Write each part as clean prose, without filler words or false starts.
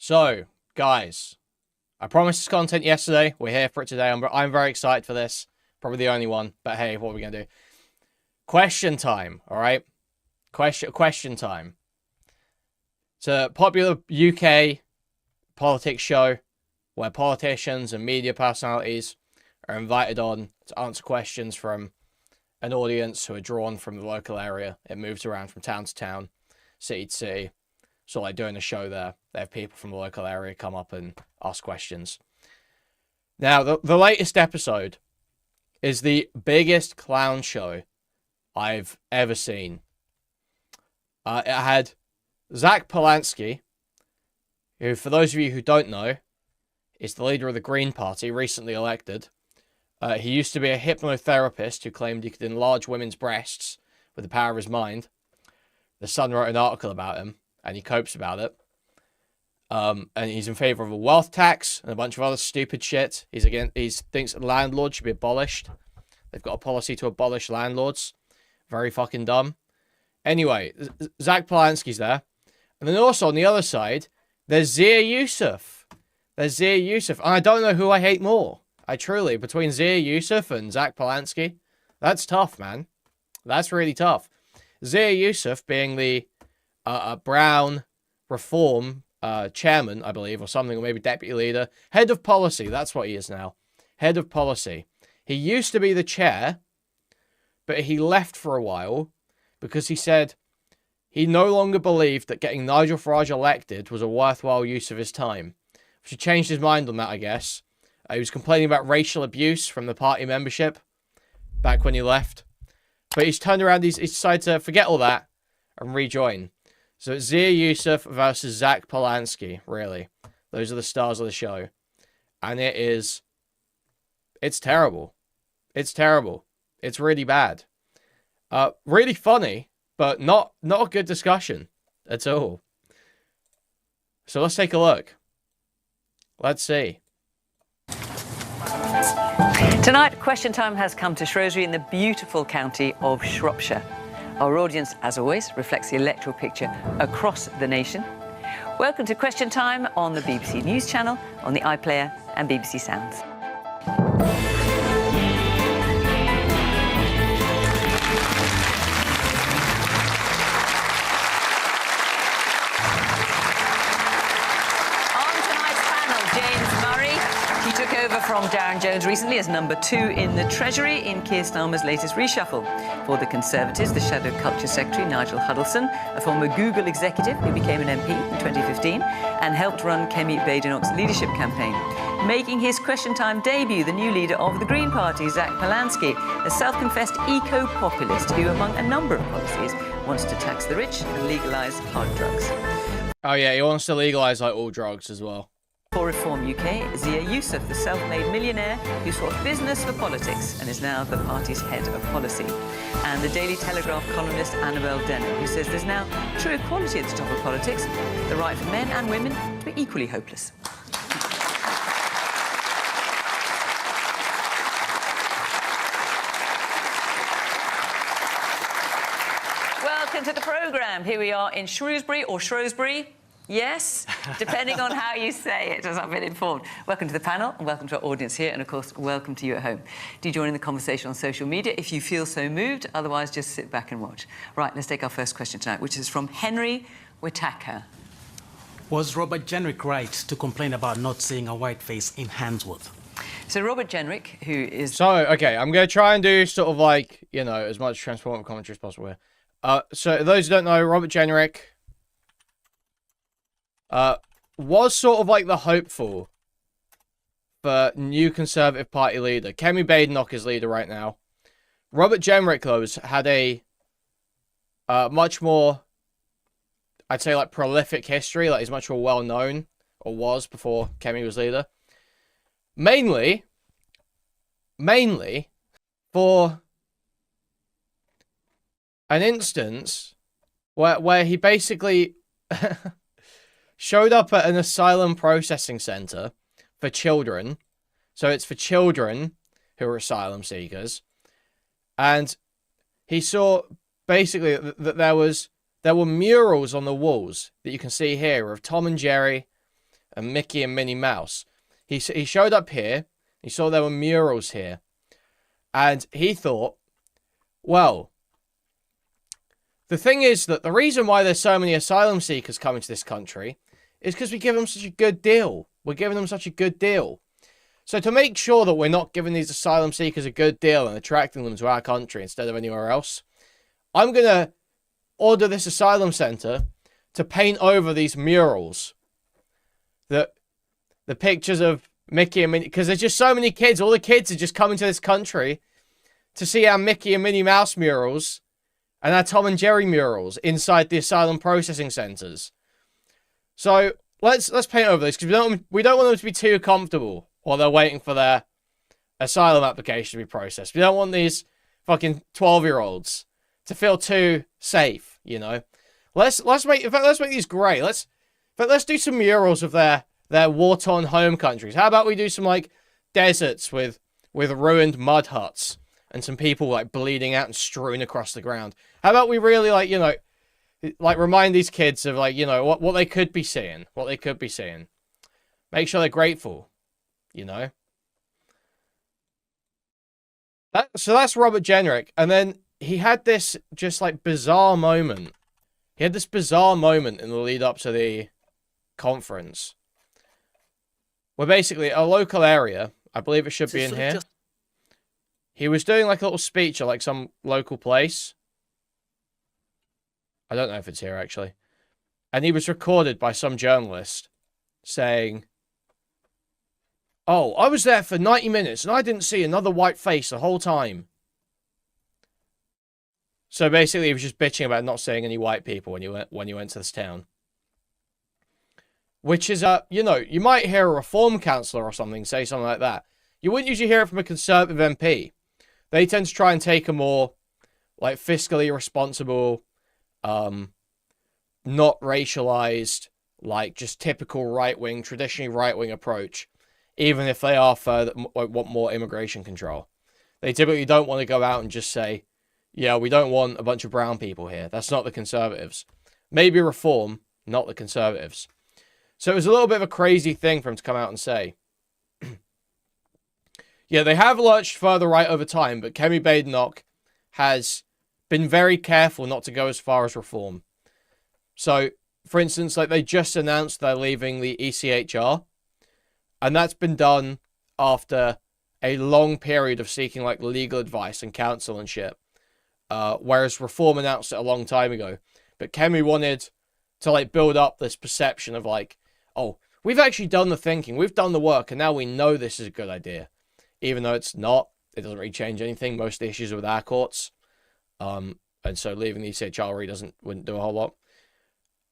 So, guys, I promised this content yesterday. We're here for it today. I'm very excited for this. Probably the only one. But hey, what are we going to do? Question time, all right? Question time. It's a popular UK politics show where politicians and media personalities are invited on to answer questions from an audience who are drawn from the local area. It moves around from town to town, city to city. So like doing a show there, they have people from the local area come up and ask questions. Now, the latest episode is the biggest clown show I've ever seen. It had Zack Polanski, who, for those of you who don't know, is the leader of the Green Party, recently elected. He used to be a hypnotherapist who claimed he could enlarge women's breasts with the power of his mind. The Sun wrote an article about him, and he copes about it. And he's in favour of a wealth tax and a bunch of other stupid shit. He thinks landlords should be abolished. They've got a policy to abolish landlords. Very fucking dumb. Anyway, Zack Polanski's there. And then also on the other side, there's Zia Yusuf. And I don't know who I hate more. Between Zia Yusuf and Zack Polanski, that's tough, man. That's really tough. Zia Yusuf being the Brown Reform chairman, I believe, or something, or maybe deputy leader. Head of policy, that's what he is now. Head of policy. He used to be the chair, but he left for a while because he said he no longer believed that getting Nigel Farage elected was a worthwhile use of his time. He changed his mind on that, I guess. He was complaining about racial abuse from the party membership back when he left. But he's turned around, he's decided to forget all that and rejoin. So it's Zia Yusuf versus Zack Polanski, really. Those are the stars of the show. And it's terrible. It's terrible. It's really bad. Really funny, but not a good discussion at all. So let's take a look. Let's see. Tonight, Question Time has come to Shrewsbury in the beautiful county of Shropshire. Our audience, as always, reflects the electoral picture across the nation. Welcome to Question Time on the BBC News Channel, on the iPlayer and BBC Sounds. From Darren Jones recently as number 2 in the Treasury in Keir Starmer's latest reshuffle. For the Conservatives, the Shadow Culture Secretary Nigel Huddleston, a former Google executive who became an MP in 2015 and helped run Kemi Badenoch's leadership campaign. Making his Question Time debut, the new leader of the Green Party, Zack Polanski, a self-confessed eco-populist who, among a number of policies, wants to tax the rich and legalise hard drugs. Oh yeah, he wants to legalise like all drugs as well. For Reform UK, Zia Yusuf, the self-made millionaire who swapped business for politics and is now the party's head of policy. And the Daily Telegraph columnist Annabel Denham, who says there's now true equality at the top of politics, the right for men and women to be equally hopeless. Welcome to the programme. Here we are in Shrewsbury or Shrewsbury. Yes, depending on how you say it, as I've been informed. Welcome to the panel, and welcome to our audience here, and of course, welcome to you at home. Do join in the conversation on social media if you feel so moved, otherwise just sit back and watch. Right, let's take our first question tonight, which is from Henry Whitaker. Was Robert Jenrick right to complain about not seeing a white face in Handsworth? So Robert Jenrick, who is... So, okay, I'm going to try and do sort of like, you know, as much transformative commentary as possible here. So those who don't know, Robert Jenrick... was sort of like the hopeful for new Conservative Party leader. Kemi Badenoch is leader right now. Robert Jenrick, though, had a much more, I'd say, like, prolific history. Like, he's much more well-known, or was, before Kemi was leader. Mainly for an instance where he basically... showed up at an asylum processing center for children. So it's for children who are asylum seekers. And he saw basically that there were murals on the walls that you can see here of Tom and Jerry and Mickey and Minnie Mouse. He showed up here. He saw there were murals here. And he thought, well, the thing is that the reason why there's so many asylum seekers coming to this country is because we give them such a good deal. We're giving them such a good deal. So to make sure that we're not giving these asylum seekers a good deal and attracting them to our country instead of anywhere else, I'm going to order this asylum center to paint over these murals. The pictures of Mickey and Minnie, because there's just so many kids. All the kids are just coming to this country to see our Mickey and Minnie Mouse murals and our Tom and Jerry murals inside the asylum processing centers. So let's paint over this, because we don't want them to be too comfortable while they're waiting for their asylum application to be processed. We don't want these fucking 12-year-olds to feel too safe, you know. Let's make these great. Let's do some murals of their war-torn home countries. How about we do some like deserts with ruined mud huts and some people like bleeding out and strewn across the ground? How about we really like, you know, like remind these kids of like, you know, what they could be seeing, Make sure they're grateful, you know. So that's Robert Jenrick, and then he had this just like bizarre moment. He had this bizarre moment in the lead up to the conference, where basically a local area, I believe it should be in here. He was doing like a little speech at like some local place. I don't know if it's here actually. And he was recorded by some journalist saying, "Oh, I was there for 90 minutes and I didn't see another white face the whole time." So basically he was just bitching about not seeing any white people when you went to this town. Which is, you know, you might hear a reform councillor or something say something like that. You wouldn't usually hear it from a Conservative MP. They tend to try and take a more, like, fiscally responsible, not racialized, like, just typical right-wing, traditionally right-wing approach, even if they are want more immigration control. They typically don't want to go out and just say, yeah, we don't want a bunch of brown people here. That's not the Conservatives. Maybe Reform, not the Conservatives. So it was a little bit of a crazy thing for him to come out and say. Yeah, they have lurched further right over time, but Kemi Badenoch has been very careful not to go as far as Reform. So, for instance, like they just announced they're leaving the ECHR, and that's been done after a long period of seeking like legal advice and counsel and shit. Whereas Reform announced it a long time ago. But Kemi wanted to like build up this perception of like, oh, we've actually done the thinking, we've done the work, and now we know this is a good idea. Even though it's not, it doesn't really change anything. Most of the issues are with our courts. And so leaving the ECHR really wouldn't do a whole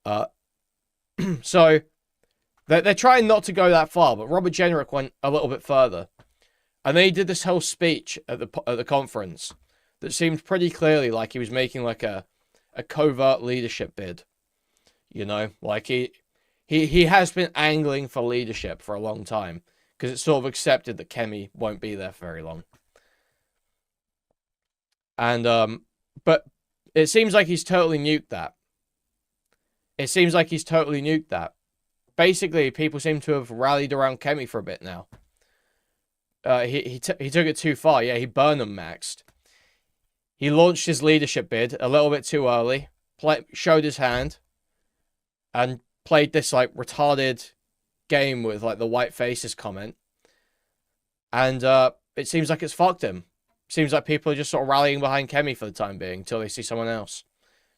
lot. So they're trying not to go that far, but Robert Jenrick went a little bit further. And then he did this whole speech at the conference that seemed pretty clearly like he was making like a covert leadership bid. You know, like he has been angling for leadership for a long time, because it's sort of accepted that Kemi won't be there for very long. And, but it seems like he's totally nuked that. Basically, people seem to have rallied around Kemi for a bit now. He took it too far. Yeah, he Burnham maxed. He launched his leadership bid a little bit too early, showed his hand, and played this, like, retarded game with, like, the white faces comment. And it seems like it's fucked him. Seems like people are just sort of rallying behind Kemi for the time being until they see someone else.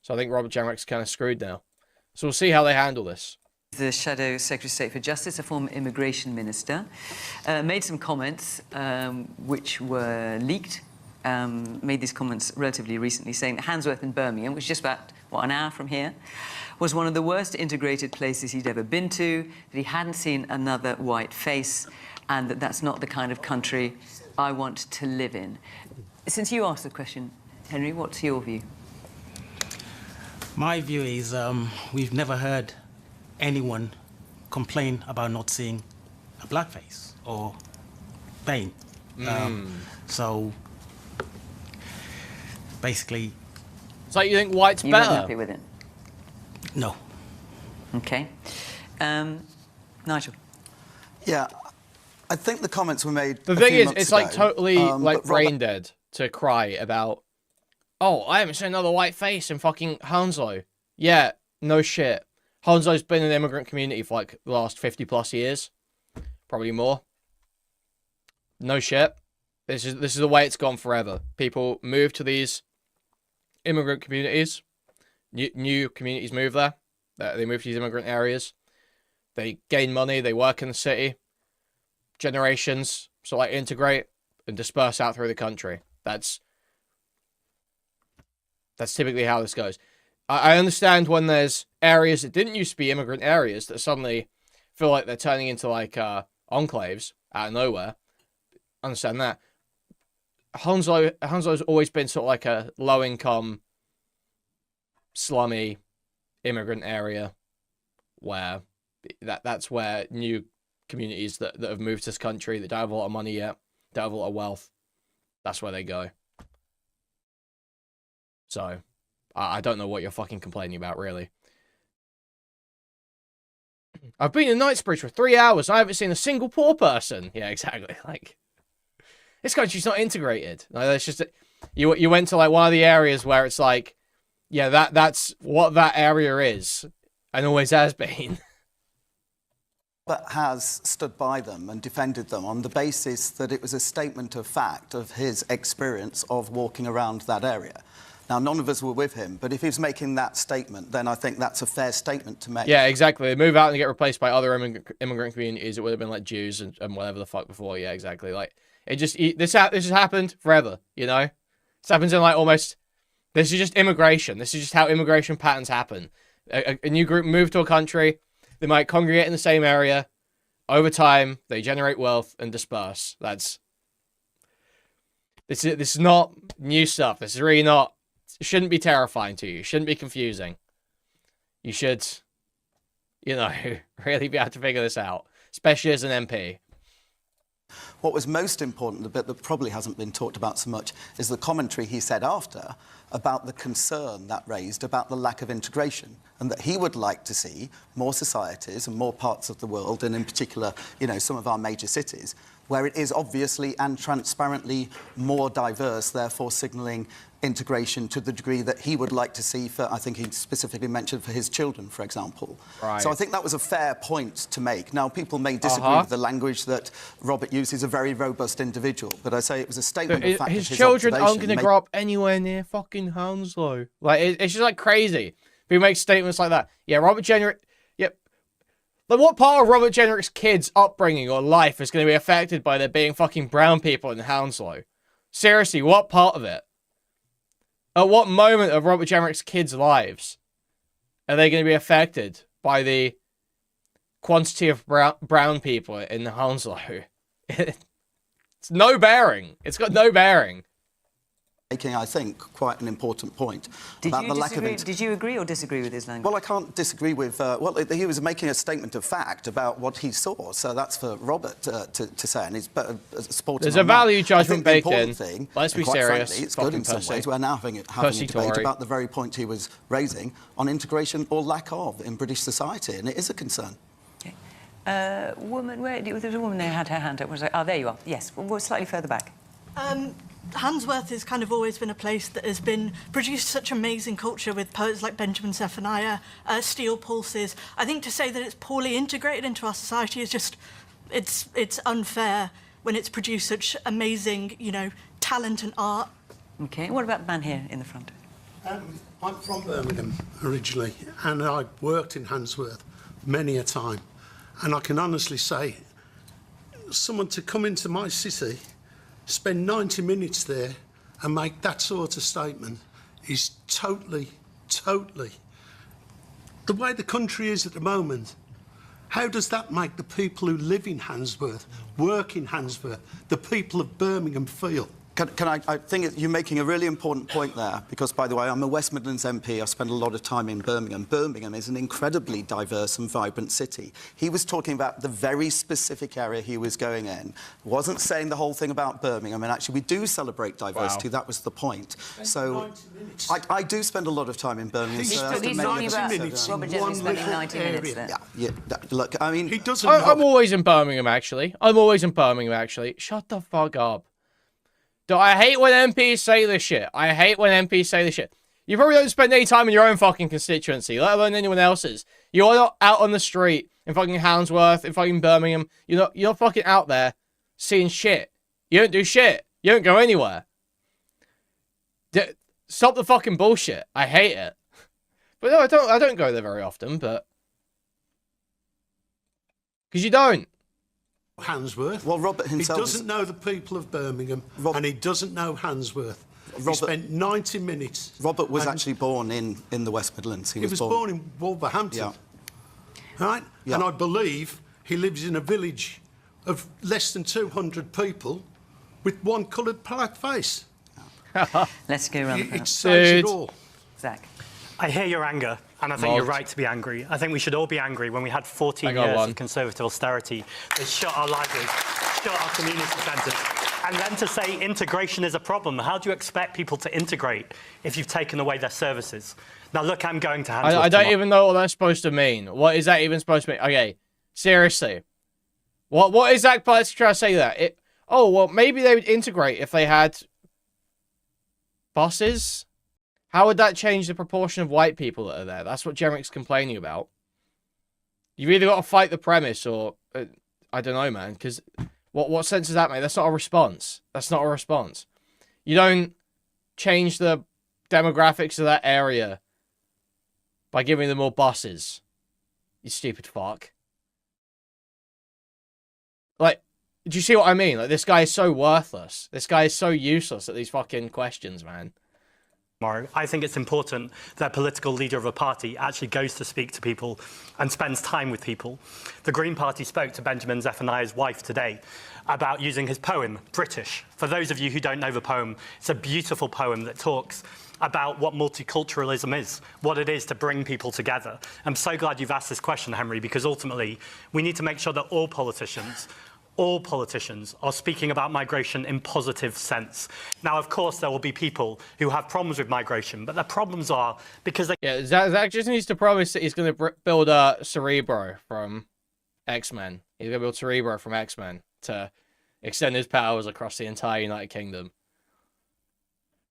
So I think Robert Jenrick's kind of screwed now. So we'll see how they handle this. The Shadow Secretary of State for Justice, a former immigration minister, made some comments which were leaked. Made these comments relatively recently, saying that Handsworth in Birmingham, which is just about, what, an hour from here, was one of the worst integrated places he'd ever been to, that he hadn't seen another white face, and that that's not the kind of country I want to live in. Since you asked the question, Henry, what's your view? My view is we've never heard anyone complain about not seeing a blackface or pain. So basically, it's like you think white's you better. You weren't happy with it? No. Okay. Nigel. Yeah, I think the comments were made. The thing is, it's like totally like brain dead to cry about, oh, I haven't seen another white face in fucking Hounslow. Yeah, no shit. Hanslow's been an immigrant community for like the last 50+ years. Probably more. No shit. This is the way it's gone forever. People move to these immigrant communities. New communities move there. They move to these immigrant areas. They gain money. They work in the city. Generations sort of like integrate and disperse out through the country. That's typically how this goes. I understand when there's areas that didn't used to be immigrant areas that suddenly feel like they're turning into like enclaves out of nowhere. Understand that. Hanslow's always been sort of like a low-income, slummy immigrant area where that's where new communities that have moved to this country that don't have a lot of money yet, don't have a lot of wealth, that's where they go. So, I don't know what you're fucking complaining about, really. I've been in Knightsbridge for 3 hours. I haven't seen a single poor person. Yeah, exactly. Like, this country's not integrated. Like, that's just you went to like one of the areas where it's like, yeah, that's what that area is, and always has been. But has stood by them and defended them on the basis that it was a statement of fact of his experience of walking around that area. Now, none of us were with him, but if he was making that statement, then I think that's a fair statement to make. Yeah, exactly. They move out and get replaced by other immigrant communities. It would have been like Jews and whatever the fuck before. Yeah, exactly. Like, it just, this has happened forever, you know? This happens in like almost, this is just immigration. This is just how immigration patterns happen. A new group move to a country. They might congregate in the same area. Over time, they generate wealth and disperse. This is not new stuff. This is really not. It shouldn't be terrifying to you. It shouldn't be confusing. You should, you know, really be able to figure this out, especially as an MP. What was most important, the bit that probably hasn't been talked about so much, is the commentary he said after about the concern that raised about the lack of integration, and that he would like to see more societies and more parts of the world, and in particular, you know, some of our major cities, where it is obviously and transparently more diverse, therefore signalling integration to the degree that he would like to see for, I think he specifically mentioned for his children, for example. Right. So I think that was a fair point to make. Now, people may disagree with the language that Robert used. He's a very robust individual, but I say it was a statement of fact. His children aren't going to grow up anywhere near fucking Hounslow. Like, it's just like crazy. People make statements like that. Yeah, Robert Jenrick. Yep. Like, what part of Robert Jenrick's kids' upbringing or life is going to be affected by there being fucking brown people in Hounslow? Seriously, what part of it? At what moment of Robert Jenrick's kids' lives are they going to be affected by the quantity of brown people in Hounslow? It's no bearing. It's got no bearing. Making, I think, quite an important point about the lack of... Did you agree or disagree with his language? Well, I can't disagree with... well, he was making a statement of fact about what he saw, so that's for Robert to say, and he's supporting... There's a value judgment baked in. Thing, let's be serious. Frankly, it's good in some ways. We're now having a debate about the very point he was raising on integration or lack of in British society, and it is a concern. Okay. Woman, there was a woman there who had her hand up. Was like, oh, there you are. Yes, we're slightly further back. Handsworth has kind of always been a place that has been produced such amazing culture with poets like Benjamin Zephaniah, Steel Pulses. I think to say that it's poorly integrated into our society is just, it's unfair when it's produced such amazing, you know, talent and art. Okay, what about the man here in the front? I'm from Birmingham originally, and I worked in Handsworth many a time, and I can honestly say, someone to come into my city, spend 90 minutes there and make that sort of statement is totally... The way the country is at the moment, how does that make the people who live in Handsworth, work in Handsworth, the people of Birmingham feel? I think you're making a really important point there, because, by the way, I'm a West Midlands MP. I spend a lot of time in Birmingham. Birmingham is an incredibly diverse and vibrant city. He was talking about the very specific area he was going in. Wasn't saying the whole thing about Birmingham, and actually we do celebrate diversity. That was the point. So I do spend a lot of time in Birmingham. He's so talking about Robert Jenrick spending 90 minutes there. Yeah, look, I mean... He doesn't I'm always in Birmingham, actually. Shut the fuck up. I hate when MPs say this shit. You probably don't spend any time in your own fucking constituency, let alone anyone else's. You're not out on the street in fucking Handsworth, in fucking Birmingham. You're not fucking out there seeing shit. You don't do shit. You don't go anywhere. Stop the fucking bullshit. I hate it. But no, I don't go there very often, but... Because you don't. Handsworth. Well, Robert himself... He doesn't know the people of Birmingham, and he doesn't know Handsworth. He spent 90 minutes... Robert was actually born in the West Midlands. He was born in Wolverhampton. Yeah. Right? Yeah. And I believe he lives in a village of less than 200 people with one coloured black face. Let's go around the panel. It says it all. Zach. I hear your anger, and I think you're right to be angry. I think we should all be angry when we had 14 years of Conservative austerity. They shut our libraries, shut our community centres. And then to say integration is a problem. How do you expect people to integrate if you've taken away their services? Now, look, I'm going to Handsworth I don't even know what that's supposed to mean. What is that even supposed to mean? Okay, seriously. What is Zack trying to say there? Oh, well, maybe they would integrate if they had buses? How would that change the proportion of white people that are there? That's what Jenrick's complaining about. You've either got to fight the premise or... I don't know, man, because... What sense does that make? That's not a response. That's not a response. You don't change the demographics of that area by giving them more buses. You stupid fuck. Like, do you see what I mean? Like, this guy is so worthless. This guy is so useless at these fucking questions, man. I think it's important that a political leader of a party actually goes to speak to people and spends time with people. The Green Party spoke to Benjamin Zephaniah's wife today about using his poem, British. For those of you who don't know the poem, it's a beautiful poem that talks about what multiculturalism is, what it is to bring people together. I'm so glad you've asked this question, Henry, because ultimately we need to make sure that all politicians are speaking about migration in positive sense. Now, of course, there will be people who have problems with migration, but their problems are because they... Yeah, Zack just needs to promise that he's going to build Cerebro from X-Men. He's going to build Cerebro from X-Men to extend his powers across the entire United Kingdom.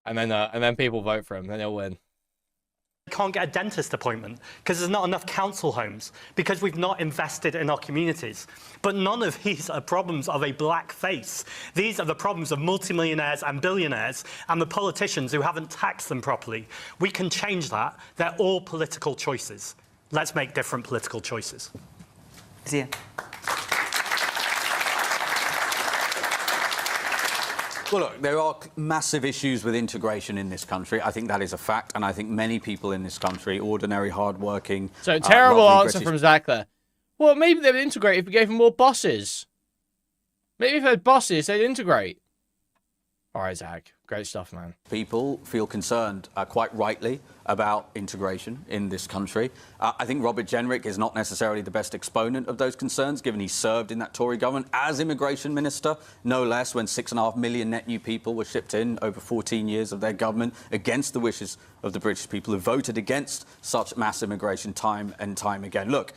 And then people vote for him, then he'll win. Can't get a dentist appointment because there's not enough council homes, because we've not invested in our communities. But none of these are problems of a black face. These are the problems of multimillionaires and billionaires and the politicians who haven't taxed them properly. We can change that. They're all political choices. Let's make different political choices. Zia. Well, look, there are massive issues with integration in this country. I think that is a fact, and I think many people in this country, ordinary, hard-working... So, terrible answer from Zack there. Well, maybe they would integrate if we gave them more buses. Maybe if they had buses, they'd integrate. All right, Zack. Great stuff, man. People feel concerned, quite rightly, about integration in this country. I think Robert Jenrick is not necessarily the best exponent of those concerns, given he served in that Tory government as immigration minister, no less, when 6.5 million net new people were shipped in over 14 years of their government against the wishes of the British people who voted against such mass immigration time and time again. Look,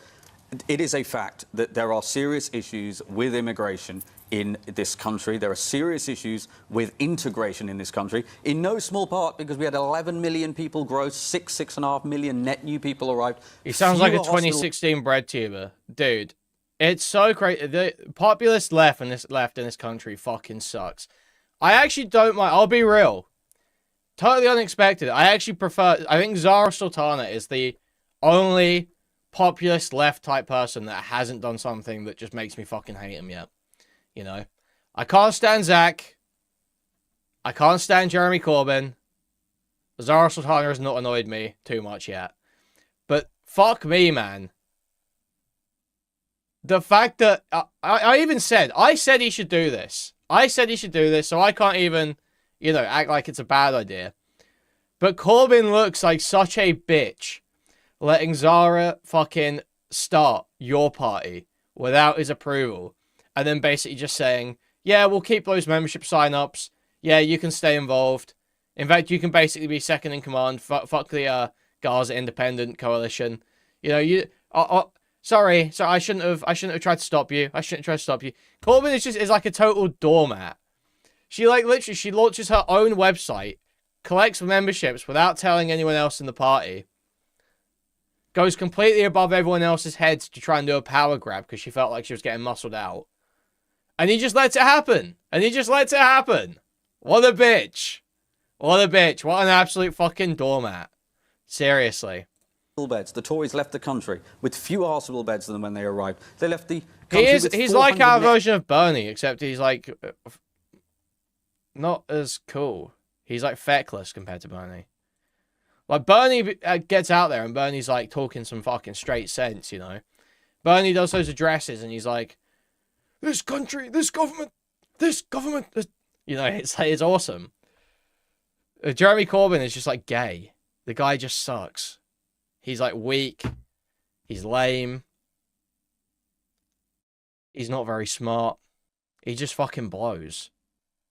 it is a fact that there are serious issues with immigration in this country. There are serious issues with integration in this country, in no small part because we had 11 million people gross, 6.5 million net new people arrived. He sounds like a 2016 bread tuber. Dude, it's so crazy. The populist left in this country fucking sucks. I actually don't mind. I'll be real. Totally unexpected. I actually prefer... I think Zara Sultana is the only populist left type person that hasn't done something that just makes me fucking hate him yet. You know, I can't stand Zack. I can't stand Jeremy Corbyn. Zara Sultana has not annoyed me too much yet. But fuck me, man. The fact that... I even said... I said he should do this. I said he should do this, so I can't even you know, act like it's a bad idea. But Corbyn looks like such a bitch letting Zara fucking start your party without his approval. And then basically just saying, yeah, we'll keep those membership sign-ups. Yeah, you can stay involved. In fact, you can basically be second in command. Fuck the Gaza Independent Coalition. You know, sorry, I shouldn't have tried to stop you. Corbyn is like a total doormat. She literally she launches her own website, collects memberships without telling anyone else in the party. Goes completely above everyone else's heads to try and do a power grab because she felt like she was getting muscled out. And he just lets it happen. What a bitch. What an absolute fucking doormat. Seriously. Beds. The Tories left the country with fewer hospital beds than when they arrived. They left the country with He's like 400 our version of Bernie, except he's like not as cool. He's like feckless compared to Bernie. Like Bernie gets out there and Bernie's like talking some fucking straight sense, you know. Bernie does those addresses and he's like, this country, this government, you know, it's like, it's awesome. Jeremy Corbyn is just like gay. The guy just sucks. He's like weak. He's lame. He's not very smart. He just fucking blows.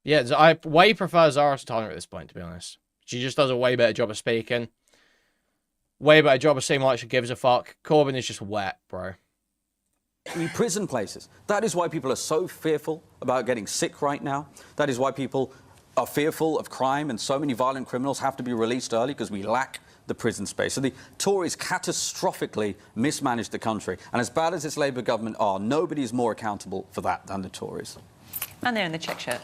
Yeah, I way prefer Zara Sultana at this point, to be honest. She just does a way better job of speaking. Way better job of seeming like she gives a fuck. Corbyn is just wet, bro. Prison places. That is why people are so fearful about getting sick right now. That is why people are fearful of crime and so many violent criminals have to be released early because we lack the prison space. So the Tories catastrophically mismanaged the country. And as bad as this Labour government are, nobody is more accountable for that than the Tories. And they're in the check shirt.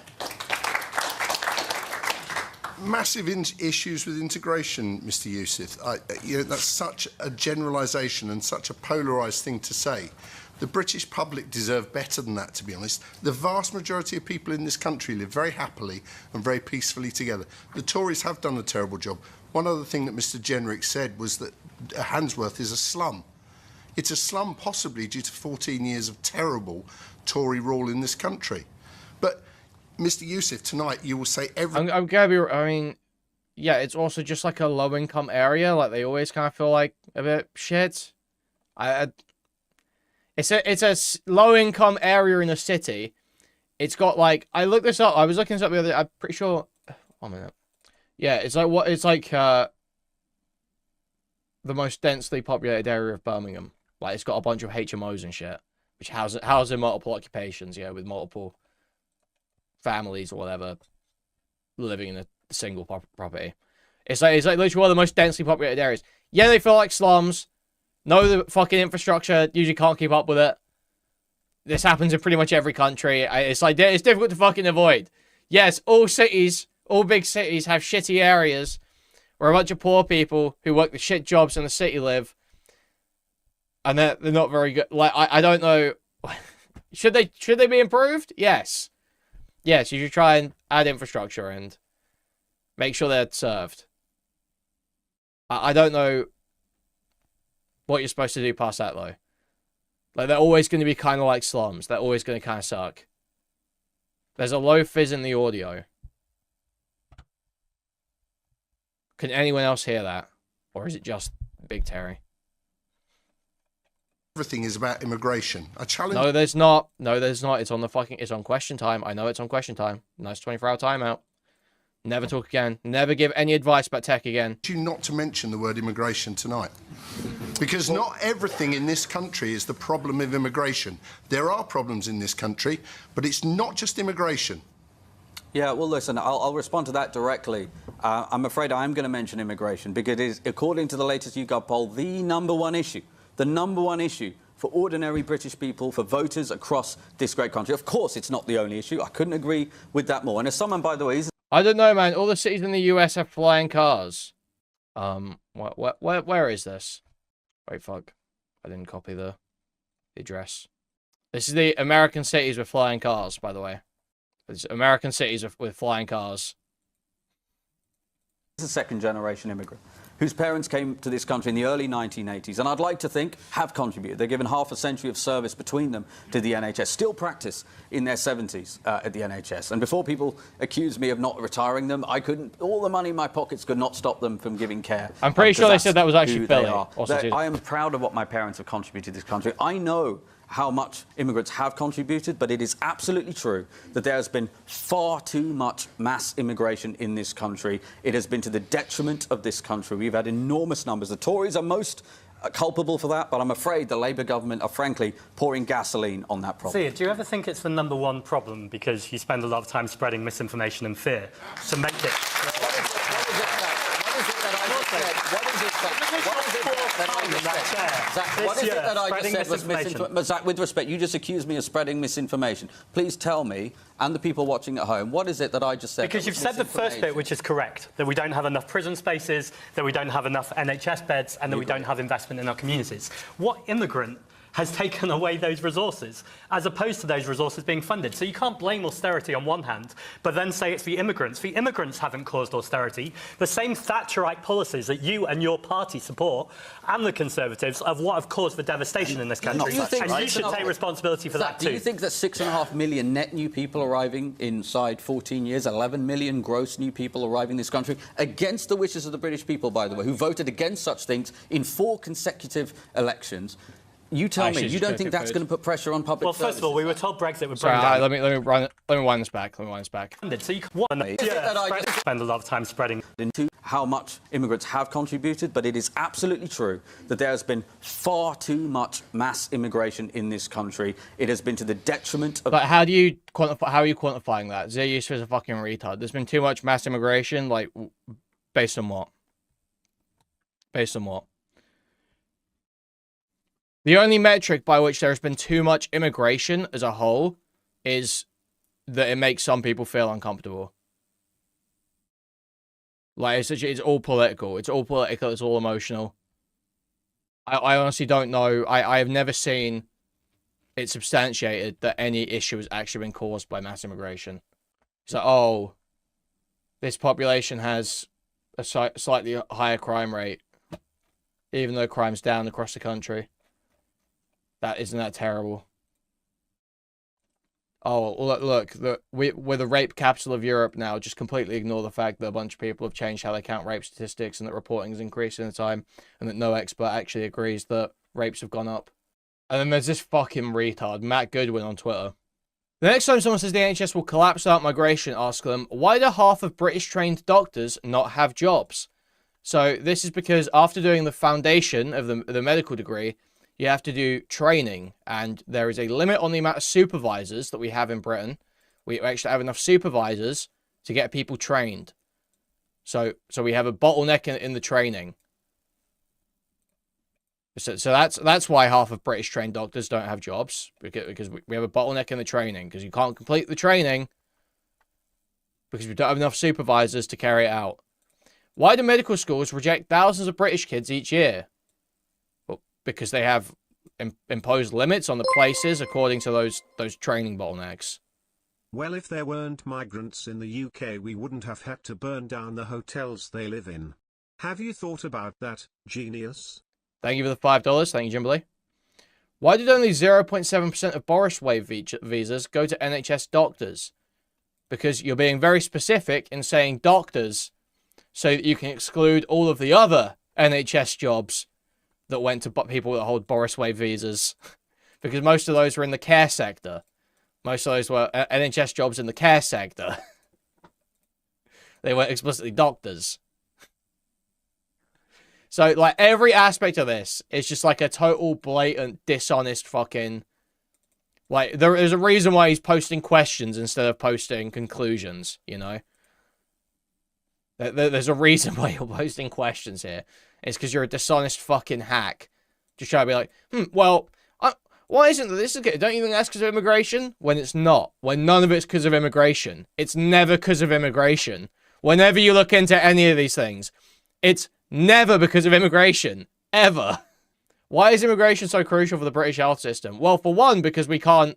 Massive issues with integration, Mr. Yusuf. You know, that's such a generalisation and such a polarised thing to say. The British public deserve better than that, to be honest. The vast majority of people in this country live very happily and very peacefully together. The Tories have done a terrible job. One other thing that Mr. Jenrick said was that Handsworth is a slum. It's a slum possibly due to 14 years of terrible Tory rule in this country. But, Mr. Yusuf, tonight you will say everything... I'm gonna be... I mean, yeah, it's also just like a low-income area. Like, they always kind of feel like a bit shit. It's a low-income area in a city. It's got, like... I looked this up. I was looking this up the other day. I'm pretty sure... 1 minute. Yeah, it's like what... It's like, the most densely populated area of Birmingham. Like, it's got a bunch of HMOs and shit. Which housing multiple occupations, yeah, with multiple families or whatever living in a single property. It's like literally one of the most densely populated areas. Yeah, they feel like slums. No, the fucking infrastructure usually can't keep up with it. This happens in pretty much every country. It's like, it's difficult to fucking avoid. Yes, all cities, all big cities have shitty areas where a bunch of poor people who work the shit jobs in the city live. And they're not very good. Like, I don't know. Should they be improved? Yes. Yes, you should try and add infrastructure and make sure they're served. I don't know what you're supposed to do past that, though. Like, they're always going to be kind of like slums. They're always going to kind of suck. There's a low fizz in the audio. Can anyone else hear that? Or is it just Big Terry? Everything is about immigration. I challenge... No, there's not. No, there's not. It's on question time. I know it's on question time. Nice 24-hour timeout. Never talk again. Never give any advice about tech again. You not to mention the word immigration tonight. Because not everything in this country is the problem of immigration. There are problems in this country, but it's not just immigration. Yeah, well, listen, I'll respond to that directly. I'm afraid I'm going to mention immigration because it is, according to the latest YouGov poll, the number one issue for ordinary British people, for voters across this great country. Of course, it's not the only issue. I couldn't agree with that more. And as someone, by the way... I don't know, man. All the cities in the US have flying cars. Where is this? Wait, fuck. I didn't copy the address. This is the American cities with flying cars, by the way. It's American cities with flying cars. He's a second-generation immigrant. whose parents came to this country in the early 1980s, and I'd like to think have contributed. They're given half a century of service between them to the NHS, still practice in their 70s at the NHS. And before people accuse me of not retiring them, all the money in my pockets could not stop them from giving care. I'm pretty sure they said that was actually Billy. I am proud of what my parents have contributed to this country. I know how much immigrants have contributed, but it is absolutely true that there has been far too much mass immigration in this country. It has been to the detriment of this country. We've had enormous numbers. The Tories are most culpable for that, but I'm afraid the Labour government are, frankly, pouring gasoline on that problem. Zia, do you ever think it's the #1 problem because you spend a lot of time spreading misinformation and fear to make it... Zack, what is it that I just said was misinformation? Zack, with respect, you just accused me of spreading misinformation. Please tell me, and the people watching at home, what is it that I just said? Because you've said the first bit, which is correct, that we don't have enough prison spaces, that we don't have enough NHS beds, and that we don't have investment in our communities. What immigrant has taken away those resources, as opposed to those resources being funded? So you can't blame austerity on one hand, but then say it's the immigrants. The immigrants haven't caused austerity. The same Thatcherite policies that you and your party support, and the Conservatives, are what have caused the devastation in this country. And you should take responsibility for that too. Do you think that 6.5 million net new people arriving inside 14 years, 11 million gross new people arriving in this country, against the wishes of the British people, by the way, who voted against such things in 4 consecutive elections, you tell me, you don't think that's going to put pressure on public services? Well, first of all, we were told Brexit would bring down... down... Let me wind this back. So you spend a lot of time spreading... into how much immigrants have contributed, but it is absolutely true that there has been far too much mass immigration in this country. It has been to the detriment of... But how are you quantifying that? Zia Yusuf is a fucking retard. There's been too much mass immigration, like, based on what? Based on what? The only metric by which there has been too much immigration as a whole is that it makes some people feel uncomfortable. Like, it's all political. It's all political. It's all emotional. I honestly don't know. I have never seen it substantiated that any issue has actually been caused by mass immigration. So, oh, this population has a slightly higher crime rate, even though crime's down across the country. Isn't that terrible? Oh, look, we're the rape capital of Europe now. Just completely ignore the fact that a bunch of people have changed how they count rape statistics and that reporting is increasing in time and that no expert actually agrees that rapes have gone up. And then there's this fucking retard, Matt Goodwin, on Twitter. The next time someone says the NHS will collapse without migration, ask them, why do half of British-trained doctors not have jobs? So this is because after doing the foundation of the medical degree, you have to do training, and there is a limit on the amount of supervisors that we have in Britain. We actually have enough supervisors to get people trained. So we have a bottleneck in the training. So that's why half of British trained doctors don't have jobs, because we have a bottleneck in the training, because you can't complete the training because we don't have enough supervisors to carry it out. Why do medical schools reject thousands of British kids each year? Because they have imposed limits on the places according to those training bottlenecks. Well, if there weren't migrants in the UK, we wouldn't have had to burn down the hotels they live in. Have you thought about that, genius? Thank you for the $5. Thank you, Jimberly. Why did only 0.7% of Boris Wave visas go to NHS doctors? Because you're being very specific in saying doctors so that you can exclude all of the other NHS jobs that went to people that hold Boris Wave visas. Because most of those were in the care sector. Most of those were NHS jobs in the care sector. They weren't explicitly doctors. So, like, every aspect of this is just like a total blatant, dishonest fucking... Like, there's a reason why he's posting questions instead of posting conclusions, you know? There's a reason why you're posting questions here. It's because you're a dishonest fucking hack. Just try to be like, well, why isn't this okay? Don't you think that's because of immigration? When it's not. When none of it's because of immigration. It's never because of immigration. Whenever you look into any of these things, it's never because of immigration. Ever. Why is immigration so crucial for the British health system? We don't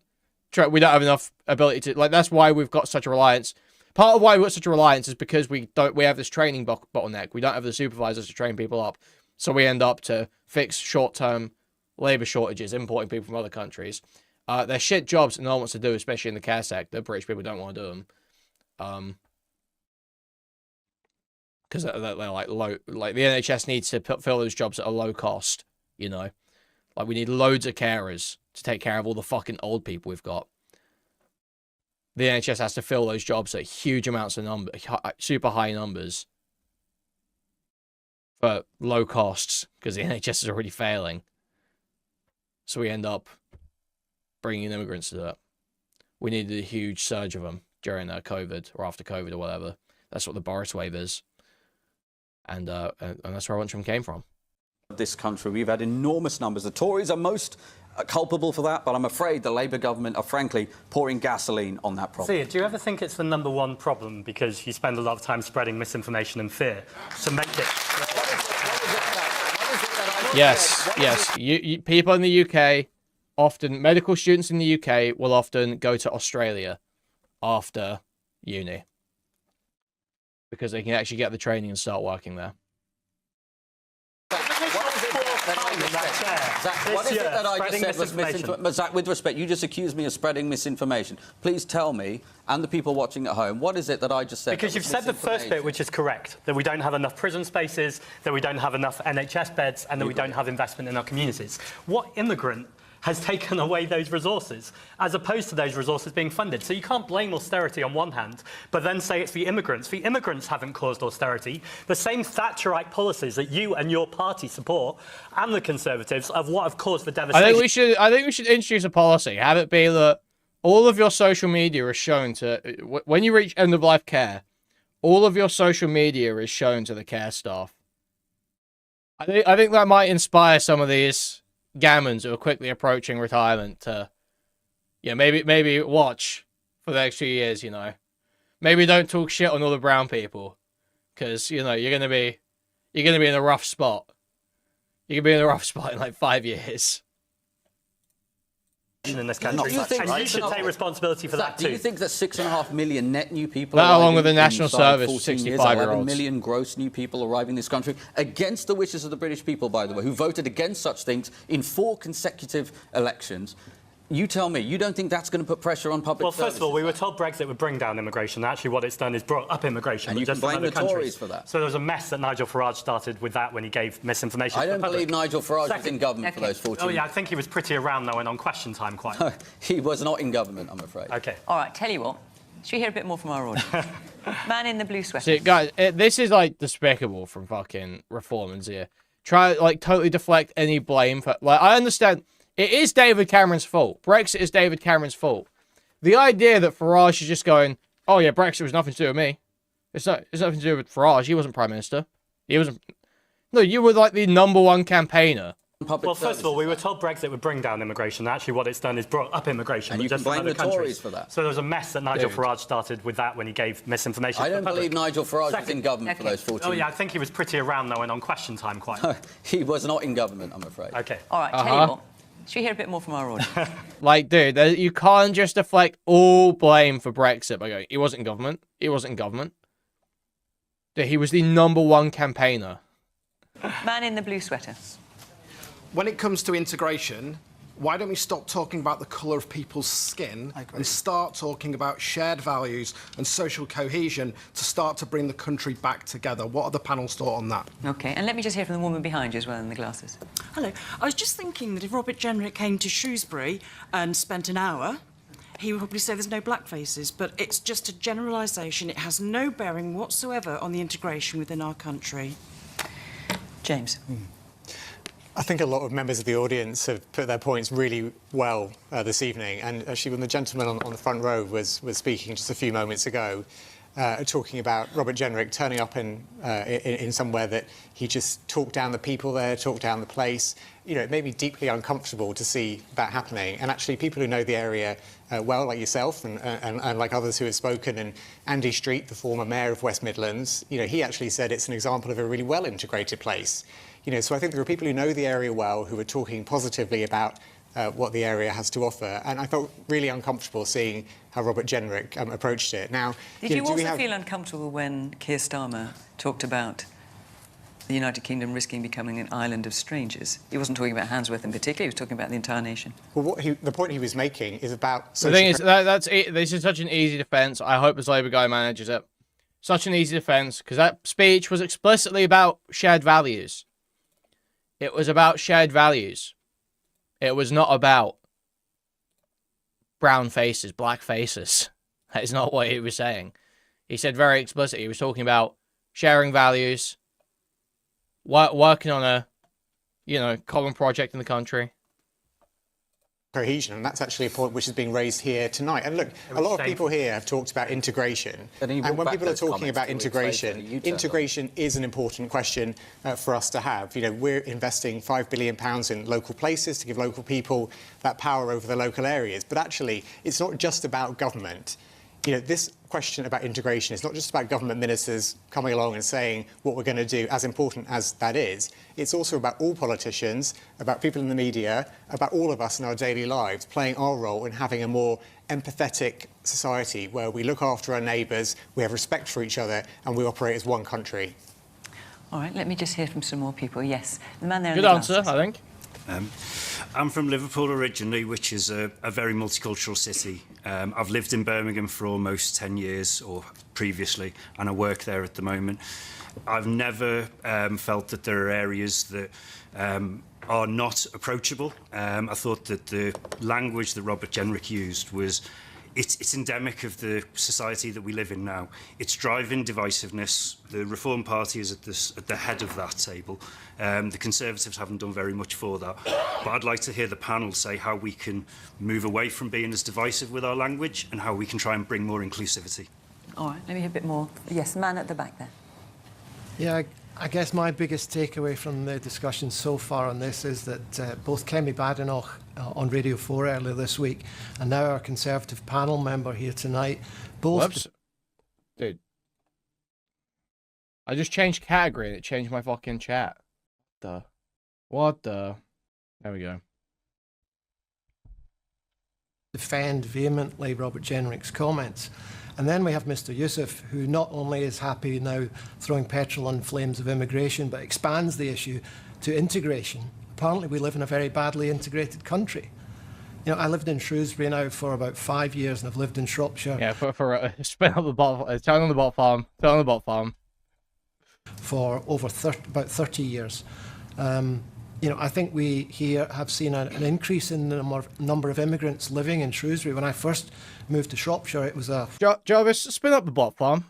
have enough ability to, like, that's why we've got such a reliance. part of why we've got such a reliance is because we have this training bottleneck. We don't have the supervisors to train people up. So we end up to fix short-term labour shortages, importing people from other countries. They're shit jobs that no one wants to do, especially in the care sector. British people don't want to do them. Because they're like low, like the NHS needs to fill those jobs at a low cost, you know. Like we need loads of carers to take care of all the fucking old people we've got. The NHS has to fill those jobs at huge amounts of super high numbers for low costs because the NHS is already failing. So we end up bringing in immigrants to do it. We needed a huge surge of them during COVID or after COVID or whatever. That's what the Boris wave is. And that's where a bunch of them came from. This country, we've had enormous numbers. The Tories are most culpable for that, but I'm afraid the Labour government are frankly pouring gasoline on that problem. Zia, do you ever think it's the #1 problem because you spend a lot of time spreading misinformation and fear to make it? Yes. People in the UK, often medical students in the UK, will often go to Australia after uni because they can actually get the training and start working there. Zach, what is it that I just said was misinformation? Zach, with respect, you just accused me of spreading misinformation. Please tell me, and the people watching at home, what is it that I just said? Because you've said the first bit, which is correct, that we don't have enough prison spaces, that we don't have enough NHS beds, and that we don't have investment in our communities. What immigrant has taken away those resources, as opposed to those resources being funded? So you can't blame austerity on one hand, but then say it's the immigrants. The immigrants haven't caused austerity. The same Thatcherite policies that you and your party support, and the Conservatives, are what have caused the devastation. I think we should introduce a policy. Have it be that all of your social media is shown to, when you reach end of life care, all of your social media is shown to the care staff. I think that might inspire some of these gammons who are quickly approaching retirement to, maybe watch for the next few years, you know. Maybe don't talk shit on all the brown people, because, you know, you're gonna be in a rough spot. You can be in a rough spot in like 5 years. In this country, and you should take responsibility for that too. Do you think that 6.5 million net new people, that along with the national service, 65-year-olds, 11 million gross new people arriving in this country, against the wishes of the British people, by the way, who voted against such things in 4 consecutive elections? You tell me, you don't think that's going to put pressure on public services? Well, first of all, we were told Brexit would bring down immigration. Actually, what it's done is brought up immigration. And you can blame the Tories for that. So there was a mess that Nigel Farage started with that when he gave misinformation I to the don't believe Nigel Farage was in government for those 14 years. Oh, yeah, I think he was pretty around, though, and on Question Time quite. No, he was not in government, I'm afraid. OK. All right, tell you what. Should we hear a bit more from our audience? Man in the blue sweater. See, guys, this is, like, despicable from fucking Reform and Zia. Try, like, totally deflect any blame for... Like, I understand... It is David Cameron's fault. Brexit is David Cameron's fault. The idea that Farage is just going, oh yeah, Brexit was nothing to do with me. It's nothing to do with Farage. He wasn't Prime Minister. He wasn't... No, you were like the #1 campaigner. Well, first of all, we were told Brexit would bring down immigration. Actually, what it's done is brought up immigration. And you can blame the Tories for that. So there was a mess that Nigel Farage started with that when he gave misinformation to the public. I don't believe Nigel Farage was in government for those 14 years. Oh, yeah, I think he was pretty around, though, and on Question Time quite. No, he was not in government, I'm afraid. OK. All right, tell you what. Should we hear a bit more from our audience? Like, dude, you can't just deflect all blame for Brexit by going, he wasn't in government. He wasn't in government. Dude, he was the #1 campaigner. Man in the blue sweater. When it comes to integration, why don't we stop talking about the colour of people's skin and start talking about shared values and social cohesion to start to bring the country back together? What are the panel's thought on that? OK, and let me just hear from the woman behind you as well in the glasses. Hello. I was just thinking that if Robert Jenrick came to Shrewsbury and spent an hour, he would probably say there's no black faces, but it's just a generalisation. It has no bearing whatsoever on the integration within our country. James. I think a lot of members of the audience have put their points really well this evening. And actually, when the gentleman on the front row was speaking just a few moments ago, talking about Robert Jenrick turning up in somewhere that he just talked down the people there, talked down the place. You know, it made me deeply uncomfortable to see that happening. And actually, people who know the area well, like yourself and like others who have spoken, and Andy Street, the former mayor of West Midlands, you know, he actually said it's an example of a really well-integrated place. You know, so I think there are people who know the area well who are talking positively about what the area has to offer. And I felt really uncomfortable seeing how Robert Jenrick approached it. Now, Did you also feel uncomfortable when Keir Starmer talked about the United Kingdom risking becoming an island of strangers? He wasn't talking about Handsworth in particular, he was talking about the entire nation. Well, the point he was making is about... The thing is, this is such an easy defence. I hope this Labour guy manages it. Such an easy defence, because that speech was explicitly about shared values. It was about shared values. It was not about brown faces, black faces. That is not what he was saying. He said very explicitly, he was talking about sharing values, working on a, common project in the country. Cohesion, and that's actually a point which is being raised here tonight. And look, a lot of people here have talked about integration. And when people are talking about integration, integration is an important question for us to have. We're investing £5 billion in local places to give local people that power over the local areas. But actually, it's not just about government. This question about integration is not just about government ministers coming along and saying what we're going to do, as important as that is. It's also about all politicians, about people in the media, about all of us in our daily lives, playing our role in having a more empathetic society where we look after our neighbours, we have respect for each other, and we operate as one country. All right, let me just hear from some more people. Yes, the man there. Good answer, I think. I'm from Liverpool originally, which is a very multicultural city. I've lived in Birmingham for almost 10 years, or previously, and I work there at the moment. I've never felt that there are areas that are not approachable. I thought that the language that Robert Jenrick used was... It's endemic of the society that we live in now. It's driving divisiveness. The Reform Party is at the head of that table. The Conservatives haven't done very much for that. But I'd like to hear the panel say how we can move away from being as divisive with our language and how we can try and bring more inclusivity. All right, let me hear a bit more. Yes, man at the back there. Yeah, I guess my biggest takeaway from the discussion so far on this is that both Kemi Badenoch on Radio 4 earlier this week and now our Conservative panel member here tonight, both... Whoops. Dude. I just changed category and it changed my fucking chat. What the? There we go. Defend vehemently Robert Jenrick's comments. And then we have Mr. Yusuf, who not only is happy now throwing petrol on flames of immigration, but expands the issue to integration. Apparently we live in a very badly integrated country. I lived in Shrewsbury now for about 5 years, and I've lived in Shropshire. Yeah, for spin up the bot, turn on the bot farm, for over about 30 years. I think we here have seen an increase in the number of immigrants living in Shrewsbury. When I first moved to Shropshire, it was a... Jarvis, spin up the bot farm.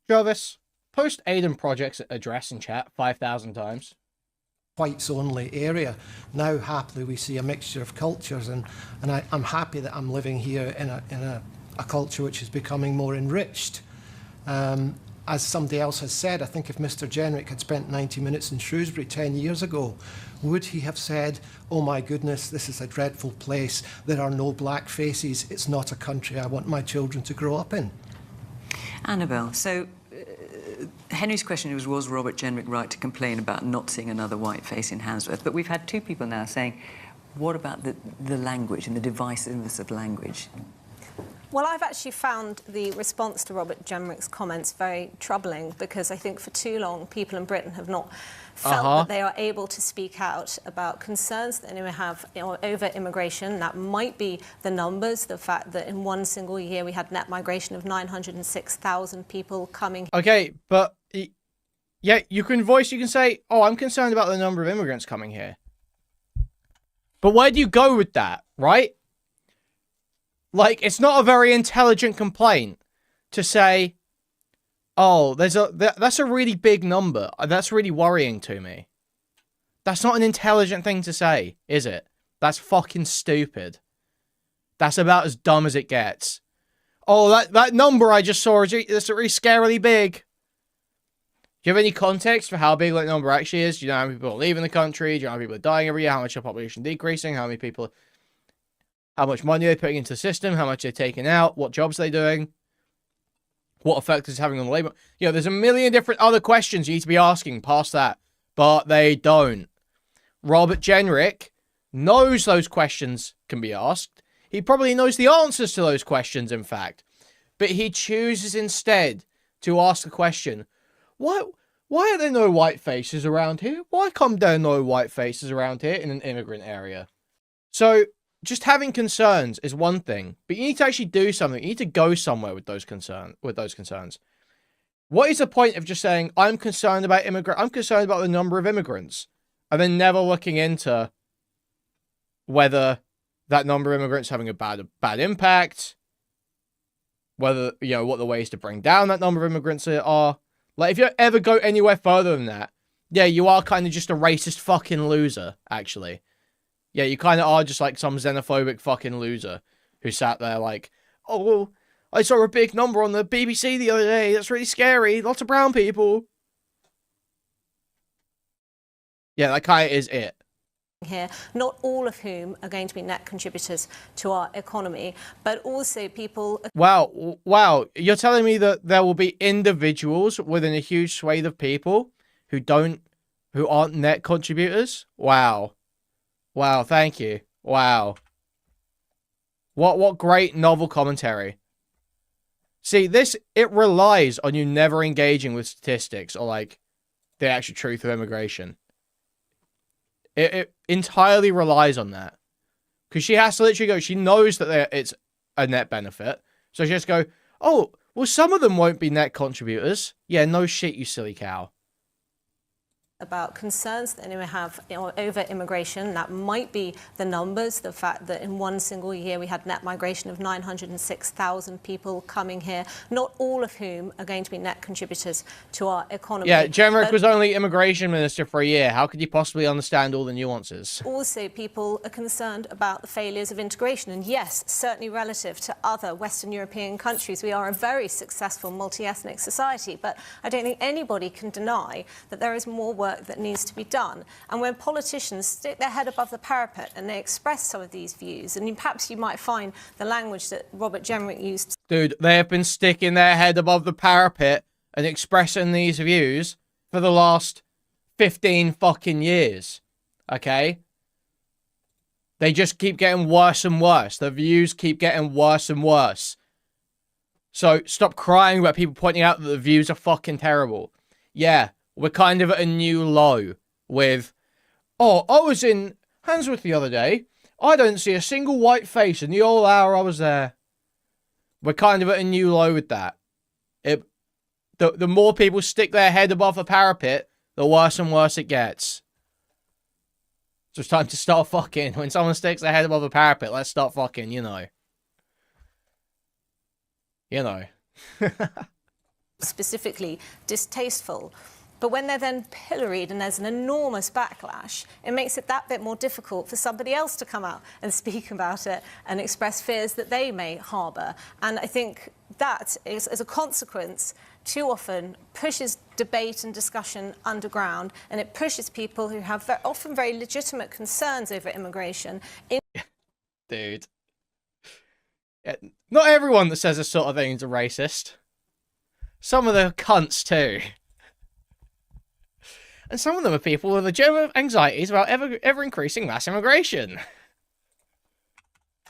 Jarvis, post Aiden Project's address in chat 5,000 times. Whites-only area. Now, happily, we see a mixture of cultures, and I'm happy that I'm living here in a culture which is becoming more enriched. As somebody else has said, I think if Mr. Jenrick had spent 90 minutes in Shrewsbury 10 years ago, would he have said, oh my goodness, this is a dreadful place, there are no black faces, it's not a country I want my children to grow up in? Annabelle, so Henry's question was Robert Jenrick right to complain about not seeing another white face in Handsworth? But we've had two people now saying, what about the language and the divisiveness of language? Well, I've actually found the response to Robert Jenrick's comments very troubling, because I think for too long people in Britain have not felt that they are able to speak out about concerns that they may have over immigration. That might be the numbers, the fact that in one single year we had net migration of 906,000 people coming. Okay, but yeah, you can say, oh, I'm concerned about the number of immigrants coming here. But where do you go with that, right? Like, it's not a very intelligent complaint to say, oh, that's a really big number. That's really worrying to me. That's not an intelligent thing to say, is it? That's fucking stupid. That's about as dumb as it gets. Oh, that number I just saw, that's really scarily big. Do you have any context for how big that number actually is? Do you know how many people are leaving the country? Do you know how many people are dying every year? How much the population decreasing? How many people... How much money they're putting into the system, how much they're taking out, what jobs they're doing, what effect it's having on the labour. There's a million different other questions you need to be asking past that, but they don't. Robert Jenrick knows those questions can be asked. He probably knows the answers to those questions, in fact. But he chooses instead to ask the question, why are there no white faces around here? Why come there no white faces around here in an immigrant area? So, just having concerns is one thing, but you need to actually do something. You need to go somewhere with those concerns. What is the point of just saying, I'm concerned about the number of immigrants, and then never looking into whether that number of immigrants having a bad impact, whether, you know, what the ways to bring down that number of immigrants are. Like, if you ever go anywhere further than that, yeah, you are kind of just a racist fucking loser, actually. Yeah, you kind of are just like some xenophobic fucking loser who sat there like, oh, well, I saw a big number on the BBC the other day. That's really scary. Lots of brown people. Yeah, that kind of is it. Here, not all of whom are going to be net contributors to our economy, but also people... Wow. You're telling me that there will be individuals within a huge swathe of people who aren't net contributors? Wow. Wow, thank you. Wow. What great novel commentary. See, it relies on you never engaging with statistics or, like, the actual truth of immigration. It entirely relies on that. Because she has to literally go, she knows that it's a net benefit. So she just go, oh, well, some of them won't be net contributors. Yeah, no shit, you silly cow. About concerns that we have over immigration. That might be the numbers, the fact that in one single year we had net migration of 906,000 people coming here, not all of whom are going to be net contributors to our economy. Yeah, Jenrick was only immigration minister for a year. How could you possibly understand all the nuances? Also, people are concerned about the failures of integration. And yes, certainly relative to other Western European countries, we are a very successful multi-ethnic society. But I don't think anybody can deny that there is more work that needs to be done. And when politicians stick their head above the parapet and they express some of these views, and perhaps you might find the language that Robert Jenrick used. Dude, they have been sticking their head above the parapet and expressing these views for the last 15 fucking years. Okay? They just keep getting worse and worse. The views keep getting worse and worse. So stop crying about people pointing out that the views are fucking terrible. Yeah. We're kind of at a new low with, oh, I was in Handsworth the other day. I don't see a single white face in the whole hour I was there. We're kind of at a new low with that. The more people stick their head above the parapet, the worse and worse it gets. So it's time to start fucking. When someone sticks their head above the parapet, let's start fucking, you know. You know. Specifically distasteful. But when they're then pilloried and there's an enormous backlash, it makes it that bit more difficult for somebody else to come out and speak about it and express fears that they may harbour. And I think that, is, as a consequence, too often pushes debate and discussion underground, and it pushes people who have often very legitimate concerns over immigration. Dude. Yeah, not everyone that says this sort of thing is a racist. Some of the cunts too. And some of them are people with legitimate anxieties about ever-increasing mass immigration.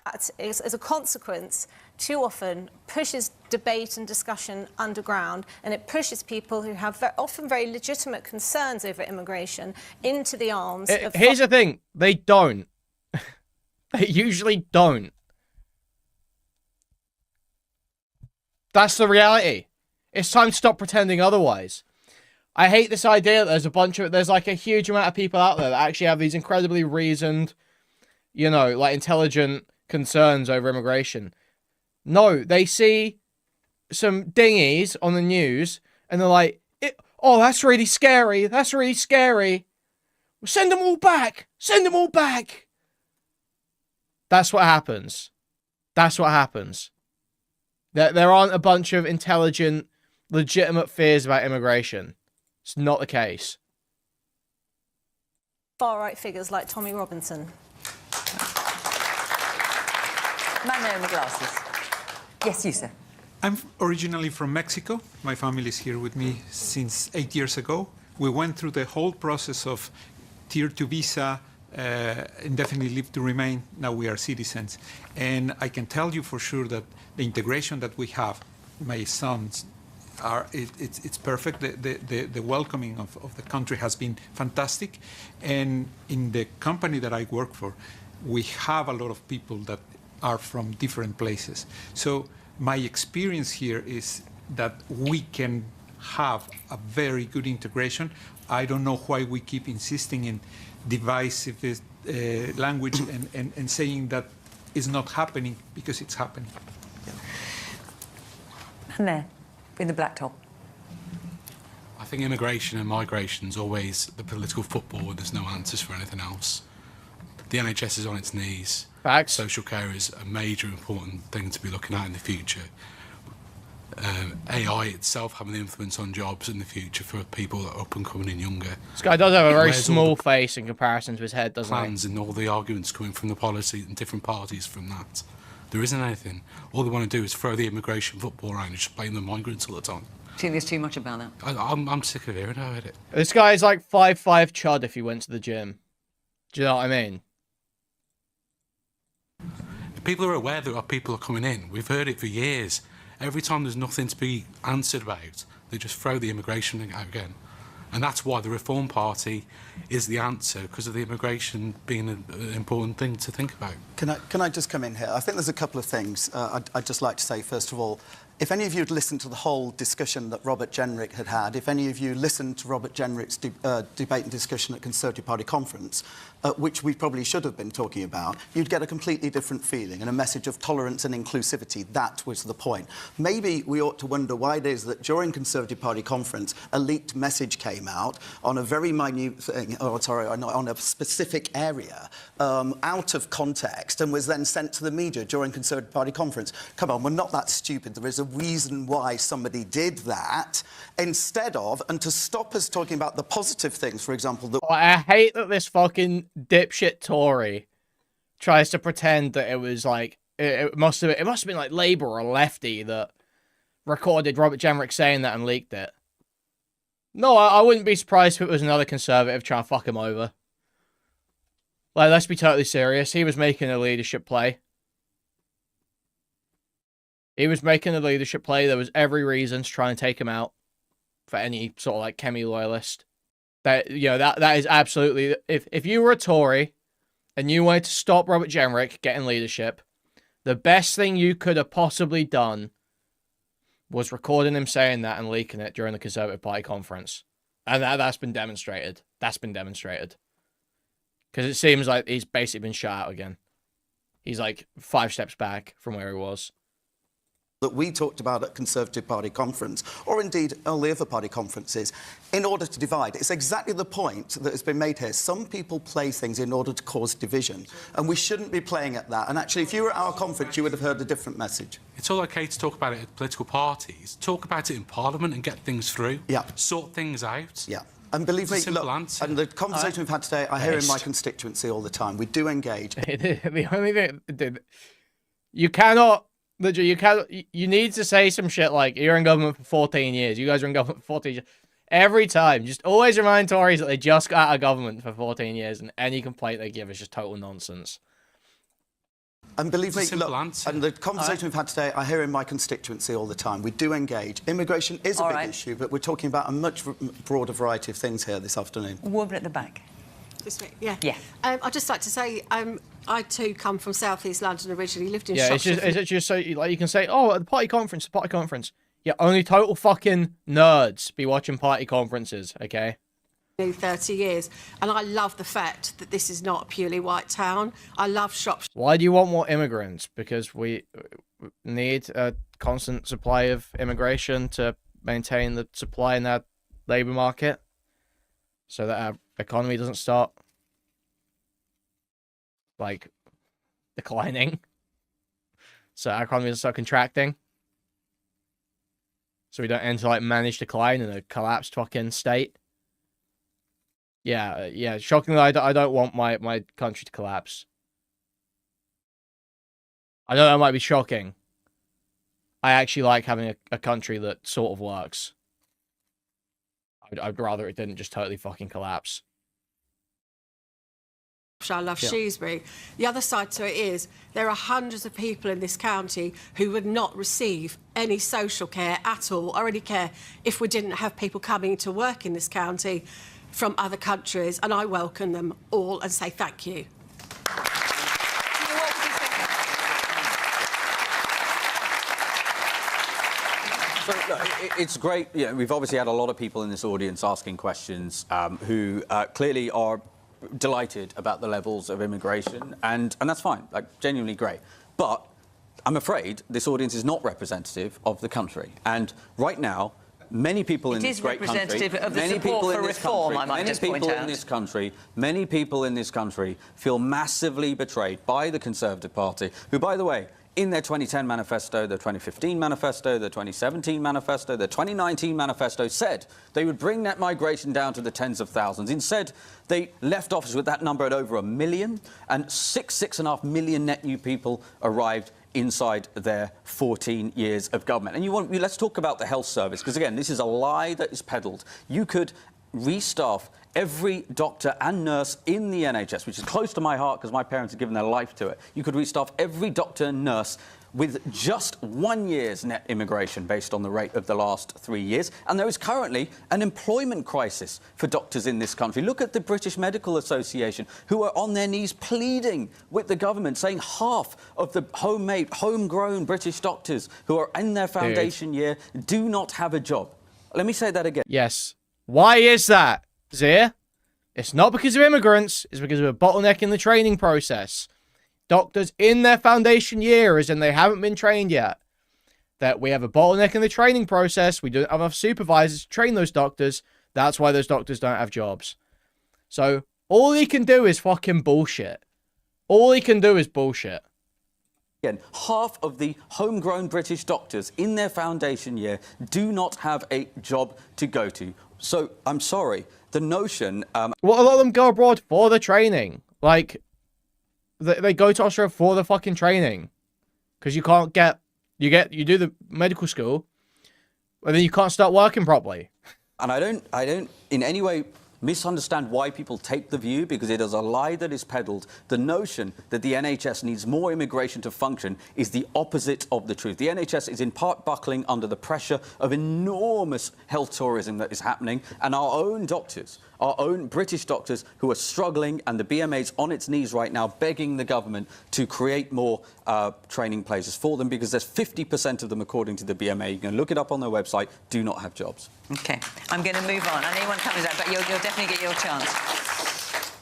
That is, as a consequence, too often pushes debate and discussion underground, and it pushes people who have often very legitimate concerns over immigration into the arms of... Here's the thing. They don't. They usually don't. That's the reality. It's time to stop pretending otherwise. I hate this idea that there's like a huge amount of people out there that actually have these incredibly reasoned, you know, like intelligent concerns over immigration. No, they see some dinghies on the news and they're like, oh, that's really scary. That's really scary. Send them all back. Send them all back. That's what happens. That's what happens. There aren't a bunch of intelligent, legitimate fears about immigration. It's not the case. Far-right figures like Tommy Robinson. Man in the glasses. Yes, you, sir. I'm originally from Mexico. My family is here with me since 8 years ago. We went through the whole process of Tier 2 visa, indefinitely leave to remain. Now we are citizens. And I can tell you for sure that the integration that we have, my sons, it's perfect. The welcoming of the country has been fantastic. And in the company that I work for, we have a lot of people that are from different places. So my experience here is that we can have a very good integration. I don't know why we keep insisting in divisive language and saying that it's not happening, because it's happening. And there, in the black top. I think immigration and migration is always the political football and there's no answers for anything else. The NHS is on its knees. Facts. Social care is a major important thing to be looking at in the future. AI itself having an influence on jobs in the future for people that are up and coming and younger. This guy does have a very Where's small face in comparison to his head, doesn't he? Plans and all the arguments coming from the policy and different parties from that. There isn't anything. All they want to do is throw the immigration football around and just blame the migrants all the time. Do you think there's too much about that? I'm sick of hearing about it. This guy is like 5'5" chud if he went to the gym. Do you know what I mean? People are aware that people are coming in. We've heard it for years. Every time there's nothing to be answered about, they just throw the immigration thing out again. And that's why the Reform Party is the answer, because of the immigration being an important thing to think about. Can I just come in here? I think there's a couple of things I'd just like to say. First of all, if any of you had listened to the whole discussion that Robert Jenrick had, if any of you listened to Robert Jenrick's debate and discussion at Conservative Party conference, which we probably should have been talking about, you'd get a completely different feeling and a message of tolerance and inclusivity. That was the point. Maybe we ought to wonder why it is that during Conservative Party conference, a leaked message came out on a very minute thing, on a specific area, out of context, and was then sent to the media during Conservative Party conference. Come on, we're not that stupid. There is a reason why somebody did that, instead of, and to stop us talking about the positive things, for example, that... I hate that this fucking dipshit Tory tries to pretend that it was like, it must have been like Labour or Lefty that recorded Robert Jenrick saying that and leaked it. No, I wouldn't be surprised if it was another Conservative trying to fuck him over. Like, let's be totally serious. He was making a leadership play. He was making a leadership play. There was every reason to try and take him out for any sort of like Kemi loyalist. That, you know, that is absolutely, if you were a Tory and you wanted to stop Robert Jenrick getting leadership, the best thing you could have possibly done was recording him saying that and leaking it during the Conservative Party conference. And that's been demonstrated. That's been demonstrated. Because it seems like he's basically been shut out again. He's like 5 steps back from where he was. That we talked about at Conservative Party conference, or indeed all the other party conferences, in order to divide. It's exactly the point that has been made here. Some people play things in order to cause division, and we shouldn't be playing at that. And actually, if you were at our conference, you would have heard a different message. It's all okay to talk about it at political parties. Talk about it in Parliament and get things through. Yeah. Sort things out. Yeah. And believe me, look, answer. and the conversation we've had today, I hear in my constituency all the time. We do engage. The only thing... You cannot... Literally, you need to say some shit like, you're in government for 14 years. You guys are in government for 14 years. Every time. Just always remind Tories that they just got out of government for 14 years and any complaint they give is just total nonsense. And believe me, look, and the conversation we've had today, I hear in my constituency all the time. We do engage. Immigration is a big issue, but we're talking about a much broader variety of things here this afternoon. Woman at the back. This way, yeah. Yeah. I'd just like to say, I too come from South East London originally, lived in Yeah, Shropshire. it's just so, like, you can say, oh, at the party conference, Yeah, only total fucking nerds be watching party conferences, okay? 30 years, and I love the fact that this is not a purely white town. I love Shropshire. Why do you want more immigrants? Because we need a constant supply of immigration to maintain the supply in our labour market so that our economy doesn't start, like, declining. So our economy doesn't start contracting. So we don't enter, like, managed decline in a collapsed fucking state. Yeah, shockingly, I don't want my country to collapse. I know that might be shocking. I actually like having a country that sort of works. I'd rather it didn't just totally fucking collapse. I love Shrewsbury. The other side to it is there are hundreds of people in this county who would not receive any social care at all or any care if we didn't have people coming to work in this county from other countries, and I welcome them all and say thank you. So, look, it's great. You know, we've obviously had a lot of people in this audience asking questions who clearly are delighted about the levels of immigration, and that's fine, like, genuinely great. But I'm afraid this audience is not representative of the country. And right now, many people in this great country... It is representative of the support for reform, I might just point out. Many people in this country feel massively betrayed by the Conservative Party, who, by the way, in their 2010 manifesto, their 2015 manifesto, their 2017 manifesto, their 2019 manifesto said they would bring net migration down to the tens of thousands. Instead, they left office with that number at over 1 million, and 6.5 million net new people arrived inside their 14 years of government. And let's talk about the health service, because again, this is a lie that is peddled. You could restaff every doctor and nurse in the NHS, which is close to my heart because my parents have given their life to it. You could restaff every doctor and nurse with just 1 year's net immigration based on the rate of the last 3 years. And there is currently an employment crisis for doctors in this country. Look at the British Medical Association, who are on their knees pleading with the government, saying half of the homegrown British doctors who are in their foundation year do not have a job. Let me say that again. Yes. Why is that, Zia? It's not because of immigrants. It's because of a bottleneck in the training process. Doctors in their foundation year, as in they haven't been trained yet. That we have a bottleneck in the training process. We don't have enough supervisors to train those doctors. That's why those doctors don't have jobs. So all he can do is fucking bullshit. All he can do is bullshit. Again, half of the homegrown British doctors in their foundation year do not have a job to go to. So, I'm sorry, the notion... Well, a lot of them go abroad for the training. Like, they go to Australia for the fucking training. Because you can't get... You do the medical school, and then you can't start working properly. And I don't in any way misunderstand why people take the view, because it is a lie that is peddled. The notion that the NHS needs more immigration to function is the opposite of the truth. The NHS is in part buckling under the pressure of enormous health tourism that is happening, and our own doctors, our own British doctors who are struggling, and the BMA's on its knees right now begging the government to create more training places for them, because there's 50% of them, according to the BMA, you can look it up on their website, do not have jobs. OK, I'm going to move on. I know one comes out, but you'll definitely get your chance.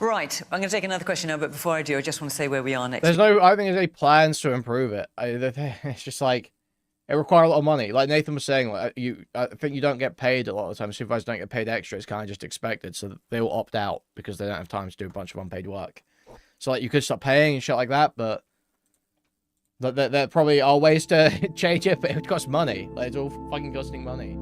Right, I'm going to take another question now, but before I do, I just want to say where we are next. I don't think there's any plans to improve it. It's just like, it requires a lot of money. Like Nathan was saying, like, I think you don't get paid a lot of the time. Supervisors don't get paid extra. It's kind of just expected. So they will opt out because they don't have time to do a bunch of unpaid work. So like you could stop paying and shit like that, but there probably are ways to change it, but it costs money. Like, it's all fucking costing money.